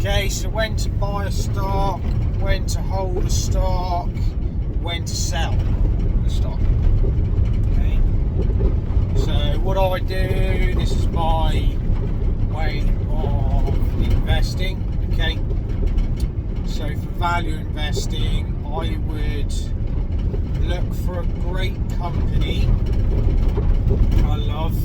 Okay, so when to buy a stock, when to hold a stock, when to sell the stock. Okay, so what I do, this is my way of investing. Okay, so for value investing, I would look for a great company I love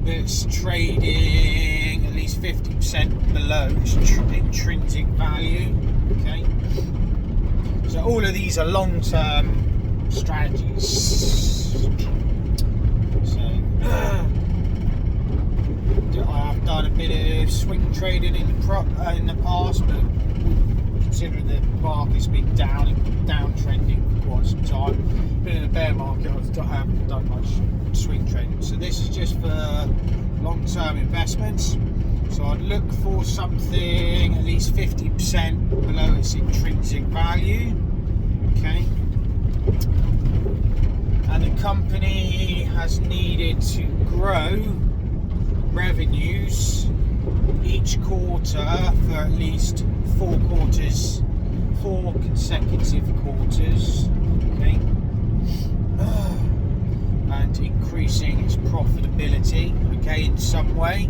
that's trading at least 50% below its intrinsic value. Okay, so all of these are long-term strategies. So I've done a bit of swing trading in the past, but considering the market's been downtrending for quite some time, been in a bear market, I haven't done much swing trading. So this is just for long-term investments. So I'd look for something at least 50% below its intrinsic value. Okay, and the company has needed to grow revenues each quarter for at least 4 consecutive quarters. Okay, and increasing its profitability, okay, in some way.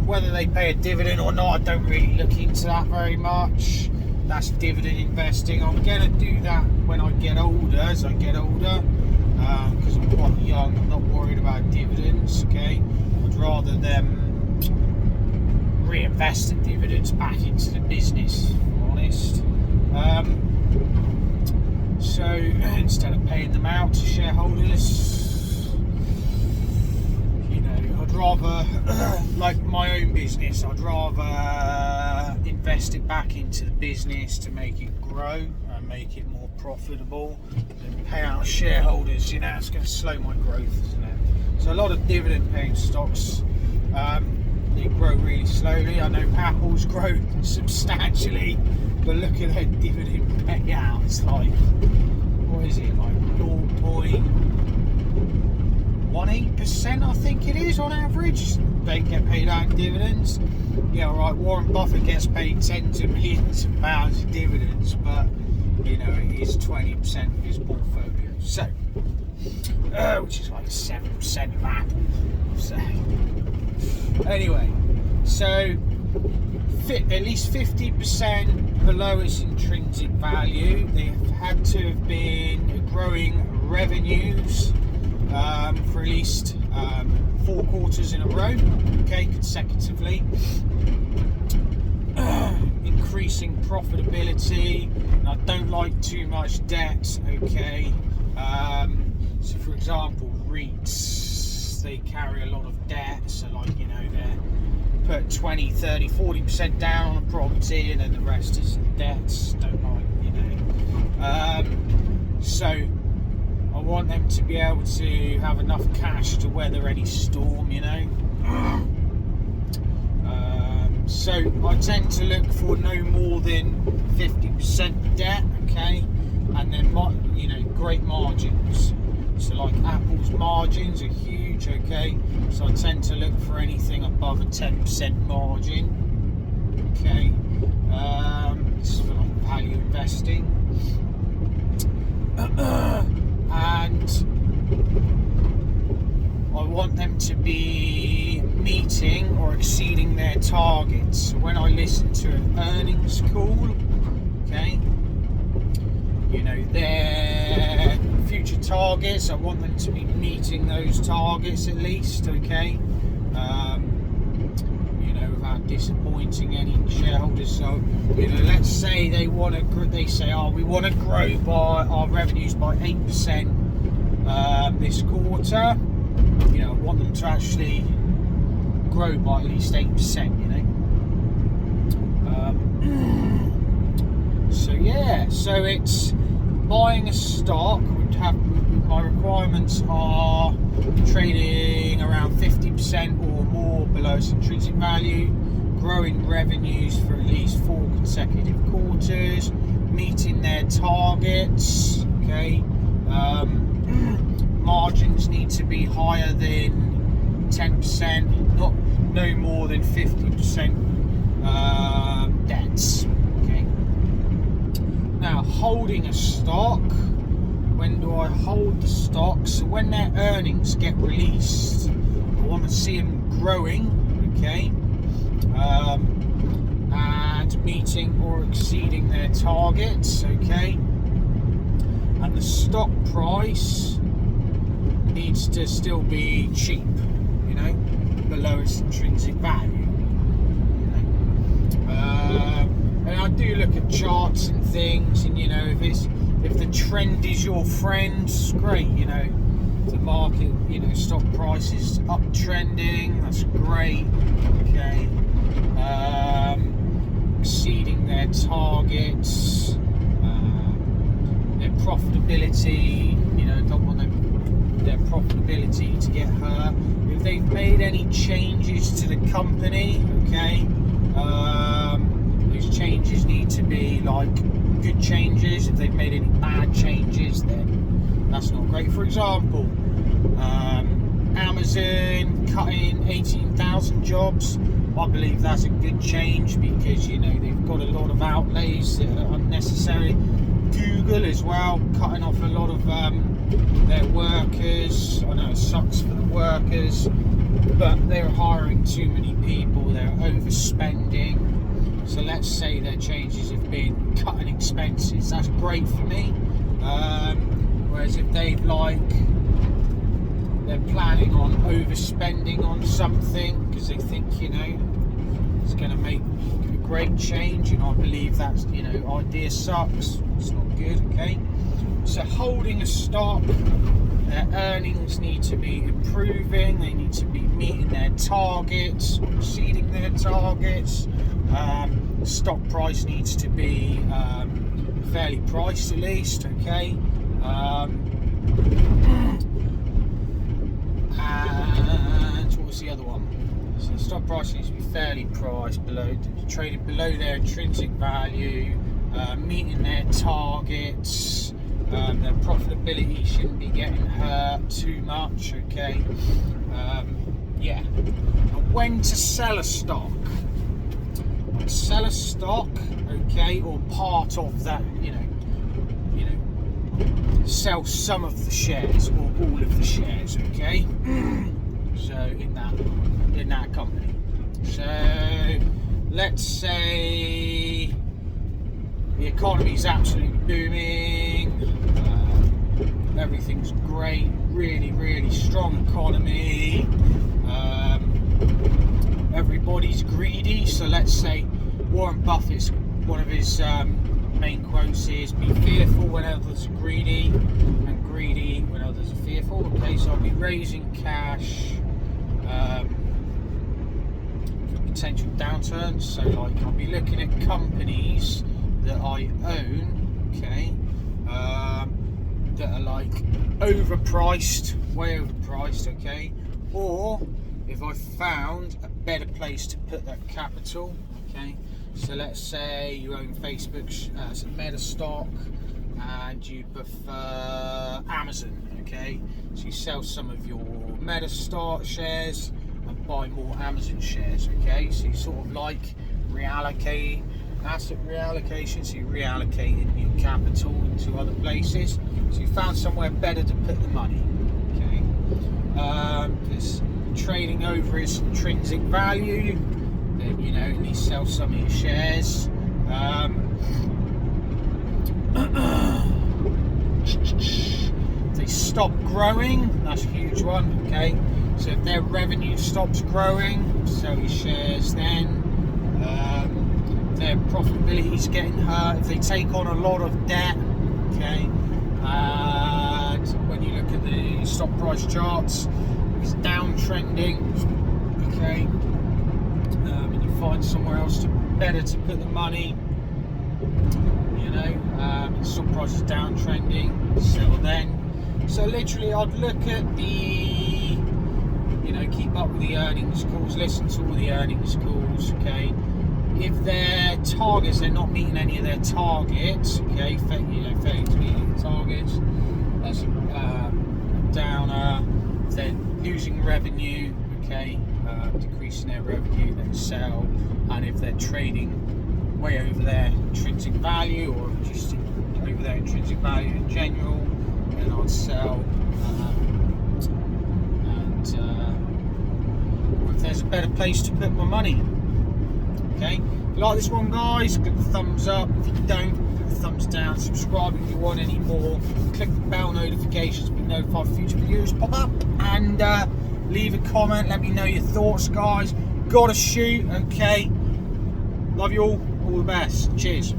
Whether they pay a dividend or not, I don't really look into that very much. That's dividend investing. I'm going to do that when I get older, as I get older, because I'm quite young. I'm not worried about dividends. Okay, I'd rather them reinvest the dividends back into the business, if I'm honest. So instead of paying them out to shareholders, I'd rather, like my own business, I'd rather invest it back into the business to make it grow and make it more profitable than pay out shareholders. It's going to slow my growth, isn't it? So a lot of dividend paying stocks, they grow really slowly. I know Apple's grown substantially, but look at their dividend payout. It's like, what is it, like 0.18%, I think it is on average. They get paid out in dividends. Yeah, all right, Warren Buffett gets paid tens of millions of pounds in dividends, but it is 20% of his portfolio. So, which is like 7% of Apple. So, anyway, so at least 50% below its intrinsic value. They've had to have been growing revenues for at least 4 quarters in a row, okay, consecutively. Increasing profitability. And I don't like too much debt, okay. So for example, REITs, they carry a lot of debt, so they put 20, 30, 40% down on a property and then the rest is debts. Don't like, so I want them to be able to have enough cash to weather any storm, so I tend to look for no more than 50% debt, okay, and then great margins. So like Apple's margins are huge, okay, so I tend to look for anything above a 10% margin, okay. This is for like value investing. And I want them to be meeting or exceeding their targets. When I listen to an earnings call, okay, their future targets, I want them to be meeting those targets at least, okay, without disappointing any shareholders. So, let's say they say, we want to grow by our revenues by 8% this quarter. I want them to actually grow by at least 8%, so it's buying a stock would have, my requirements are trading around 50% or more below its intrinsic value, growing revenues for at least 4 consecutive quarters, meeting their targets, okay. Margins need to be higher than 10%, no more than 50%. holding a stock. When do I hold the stock? So when their earnings get released, I want to see them growing, okay, and meeting or exceeding their targets, okay, and the stock price needs to still be cheap, you know, below its intrinsic value. And I do look at charts and things, and you know, if the trend is your friend, it's great. You know, the market, you know, stock price is uptrending, that's great. Okay, exceeding their targets, their profitability. You know, don't want their profitability to get hurt. If they've made any changes to the company, okay. Those changes need to be like good changes. If they've made any bad changes, then that's not great. For example, Amazon cutting 18,000 jobs. I believe that's a good change because, you know, they've got a lot of outlays that are unnecessary. Google as well, cutting off a lot of their workers. I know it sucks for the workers, but they're hiring too many people, they're overspending. So let's say their changes have been cutting expenses, that's great for me. Whereas if they're planning on overspending on something because they think, you know, it's going to make a great change, and I believe that's, you know, idea sucks, it's not good, okay? So holding a stock, their earnings need to be improving, they need to be meeting their targets, exceeding their targets. Stock price needs to be fairly priced at least, okay? And what was the other one? So the stock price needs to be fairly priced, traded below their intrinsic value, meeting their targets. Their profitability shouldn't be getting hurt too much, okay? Yeah. And when to sell a stock? Sell a stock, okay, or part of that, you know, sell some of the shares or all of the shares, okay? So in that company. So let's say the economy is absolutely booming, everything's great, really, really strong economy. Everybody's greedy, so let's say Warren Buffett's, one of his main quotes is, be fearful when others are greedy, and greedy when others are fearful. Okay, so I'll be raising cash for potential downturns. So like I'll be looking at companies that I own, okay, that are like overpriced, way overpriced, okay, or if I found a better place to put that capital, okay. So let's say you own Facebook as a Meta stock and you prefer Amazon, okay. So you sell some of your Meta stock shares and buy more Amazon shares, okay. So you sort of like reallocate, asset reallocation, so you're reallocating your capital into other places. So you found somewhere better to put the money, okay. This trading over its intrinsic value, then, you know, you sell some of your shares. They stop growing, that's a huge one, okay. So if their revenue stops growing, sell your shares then. Their profitability is getting hurt, if they take on a lot of debt, okay, and when you look at the stock price charts, it's downtrending, okay, and you find somewhere else better to put the money, you know, the stock price is downtrending, sell then. So literally I'd look at the, you know, keep up with the earnings calls, listen to all the earnings calls, okay. If their targets, they're not meeting any of their targets, okay, failing to meet targets, that's downer. If they're losing revenue, okay, decreasing their revenue, then sell. And if they're trading way over their intrinsic value or just over without intrinsic value in general, then I'd sell. If there's a better place to put my money. Okay, if you like this one, guys, click the thumbs up. If you don't, click the thumbs down. Subscribe if you want any more. Click the bell notifications to be notified for future videos pop up, and leave a comment. Let me know your thoughts, guys. Gotta shoot. Okay, love you all the best. Cheers.